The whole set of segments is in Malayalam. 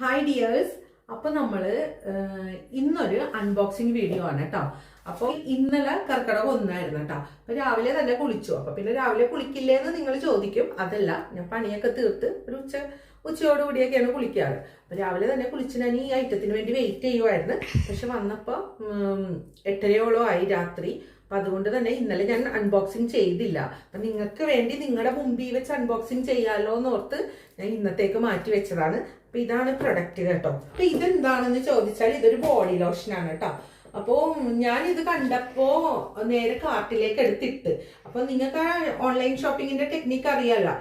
Hi dears. അപ്പോൾ നമ്മൾ ഇന്നൊരു അൺബോക്സിങ് വീഡിയോ ആണ് കേട്ടോ. അപ്പോൾ ഇന്നലെ കർക്കിടകം 1 കേട്ടോ. അപ്പോൾ രാവിലെ തന്നെ കുളിച്ചു. അപ്പോൾ പിന്നെ രാവിലെ കുളിക്കില്ലേന്ന് നിങ്ങൾ ചോദിക്കും. അതല്ല, ഞാൻ പണിയൊക്കെ തീർത്ത് ഒരു ഉച്ചയോടുകൂടിയൊക്കെയാണ് കുളിക്കാറ്. അപ്പോൾ രാവിലെ തന്നെ കുളിച്ച് ഞാൻ ഈ ഐറ്റത്തിന് വേണ്ടി വെയിറ്റ് ചെയ്യുമായിരുന്നു. പക്ഷെ വന്നപ്പോൾ 8:30 ആയി രാത്രി. അപ്പം അതുകൊണ്ട് തന്നെ ഇന്നലെ ഞാൻ അൺബോക്സിങ് ചെയ്തില്ല. അപ്പം നിങ്ങൾക്ക് വേണ്ടി നിങ്ങളുടെ മുമ്പിൽ വെച്ച് അൺബോക്സിങ് ചെയ്യാമല്ലോ എന്നോർത്ത് ഞാൻ ഇന്നത്തേക്ക് മാറ്റി വെച്ചതാണ്. അപ്പൊ ഇതാണ് പ്രൊഡക്റ്റ് കേട്ടോ. അപ്പൊ ഇതെന്താണെന്ന് ചോദിച്ചാൽ ഇതൊരു ബോഡി ലോഷനാണ് കേട്ടോ. അപ്പോൾ ഞാൻ ഇത് കണ്ടപ്പോ നേരെ കാർട്ടിലേക്ക് എടുത്തിട്ട്, അപ്പൊ നിങ്ങൾക്ക് ഓൺലൈൻ ഷോപ്പിങ്ങിന്റെ ടെക്നിക്ക് അറിയാലോ.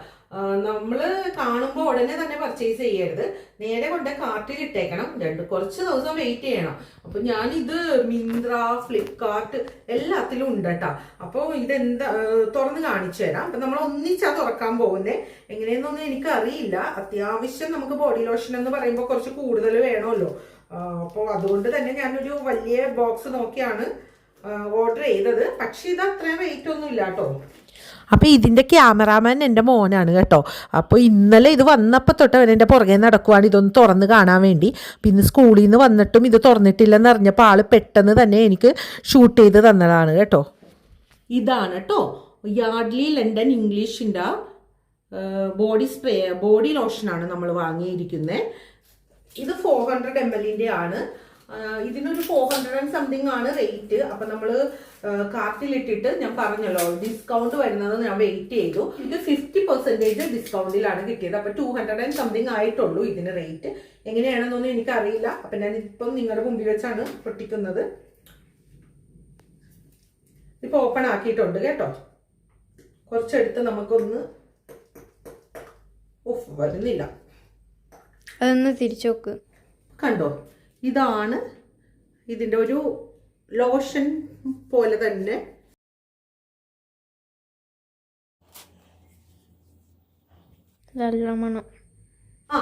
നമ്മള് കാണുമ്പോൾ ഉടനെ തന്നെ പർച്ചേസ് ചെയ്യരുത്, നേരെ കൊണ്ട് കാർട്ടിൽ ഇട്ടേക്കണം. കുറച്ച് ദിവസം വെയിറ്റ് ചെയ്യണം. അപ്പൊ ഞാനിത് മിന്ത്ര, ഫ്ലിപ്കാർട്ട് എല്ലാത്തിലും ഉണ്ട് കേട്ടോ. അപ്പോൾ ഇതെന്താ തുറന്ന് കാണിച്ചു തരാം. അപ്പൊ നമ്മൾ ഒന്നിച്ചാ തുറക്കാൻ പോകുന്നത്. എങ്ങനെയെന്നൊന്നും എനിക്ക് അറിയില്ല. അത്യാവശ്യം നമുക്ക് ബോഡി ലോഷൻ എന്ന് പറയുമ്പോൾ കുറച്ച് കൂടുതൽ വേണമല്ലോ. അപ്പോൾ അതുകൊണ്ട് തന്നെ ഞാനൊരു വലിയ ബോക്സ് നോക്കിയാണ് ഓർഡർ ചെയ്തത്. പക്ഷെ ഇത് അത്രയും റേറ്റ് ഒന്നും ഇല്ല കേട്ടോ. അപ്പോൾ ഇതിൻ്റെ ക്യാമറാമാൻ എൻ്റെ മോനാണ് കേട്ടോ. അപ്പോൾ ഇന്നലെ ഇത് വന്നപ്പോൾ തൊട്ട് അവൻ എൻ്റെ പുറകെ നടക്കുവാണ് ഇതൊന്ന് തുറന്ന് കാണാൻ വേണ്ടി. പിന്നെ സ്കൂളിൽ നിന്ന് വന്നിട്ടും ഇത് തുറന്നിട്ടില്ലെന്ന് അറിഞ്ഞപ്പോൾ ആൾ പെട്ടെന്ന് തന്നെ എനിക്ക് ഷൂട്ട് ചെയ്ത് തന്നതാണ് കേട്ടോ. ഇതാണ് കേട്ടോ യാർഡ്ലി ലണ്ടൻ ഇംഗ്ലീഷിൻ്റെ ബോഡി ലോഷനാണ് നമ്മൾ വാങ്ങിയിരിക്കുന്നത്. ഇത് 400 ml ആണ്. ഇതിനൊരു 400 സംതിങ് ആണ് റേറ്റ്. അപ്പൊ നമ്മള് കാർട്ടിലിട്ടിട്ട് ഞാൻ പറഞ്ഞല്ലോ ഡിസ്കൗണ്ട് വരുന്നത് ഞാൻ വെയിറ്റ് ചെയ്തു. ഇത് 50% ഡിസ്കൗണ്ടിലാണ് കിട്ടിയത്. അപ്പൊ 200 സംതിങ് ആയിട്ടുള്ളൂ ഇതിന് റേറ്റ്. എങ്ങനെയാണെന്നൊന്നും എനിക്കറിയില്ല. അപ്പൊ ഞാൻ ഇപ്പം നിങ്ങളുടെ മുമ്പിൽ വെച്ചാണ് പൊട്ടിക്കുന്നത്. ഇപ്പൊ ഓപ്പൺ ആക്കിയിട്ടുണ്ട് കേട്ടോ. കുറച്ചെടുത്ത് നമുക്കൊന്ന് വരുന്നില്ല, അതൊന്ന് തിരിച്ചോക്ക്. കണ്ടോ, ഇതാണ് ഇതിന്റെ ഒരു ലോഷൻ പോലെ തന്നെ. നല്ല മണം.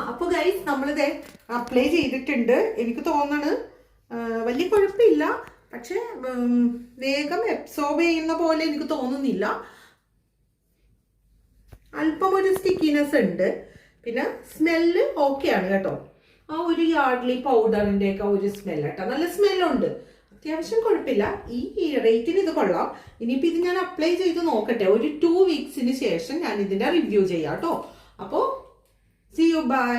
അപ്പൊ ഗൈസ് നമ്മളിത് അപ്ലൈ ചെയ്തിട്ടുണ്ട്. എനിക്ക് തോന്നണ് വലിയ കുഴപ്പമില്ല. പക്ഷെ വേഗം അബ്സോർബ് ചെയ്യുന്ന പോലെ എനിക്ക് തോന്നുന്നില്ല. അല്പം ഒരു സ്റ്റിക്കിനെസ് ഉണ്ട്. പിന്നെ സ്മെല്ല് ഓക്കെയാണ് കേട്ടോ. ആ ഒരു യാർഡ്ലി പൗഡറിന്റെ ഒക്കെ ഒരു സ്മെൽ കേട്ടോ. നല്ല സ്മെല്ലുണ്ട്, അത്യാവശ്യം കുഴപ്പമില്ല. ഈ റേറ്റിന് ഇത് കൊള്ളാം. ഇനിയിപ്പോൾ ഇത് ഞാൻ അപ്ലൈ ചെയ്ത് നോക്കട്ടെ. ഒരു 2 വീക്സിന് ശേഷം ഞാൻ ഇതിന്റെ റിവ്യൂ ചെയ്യാം കേട്ടോ. അപ്പോൾ സീ യു, ബൈ.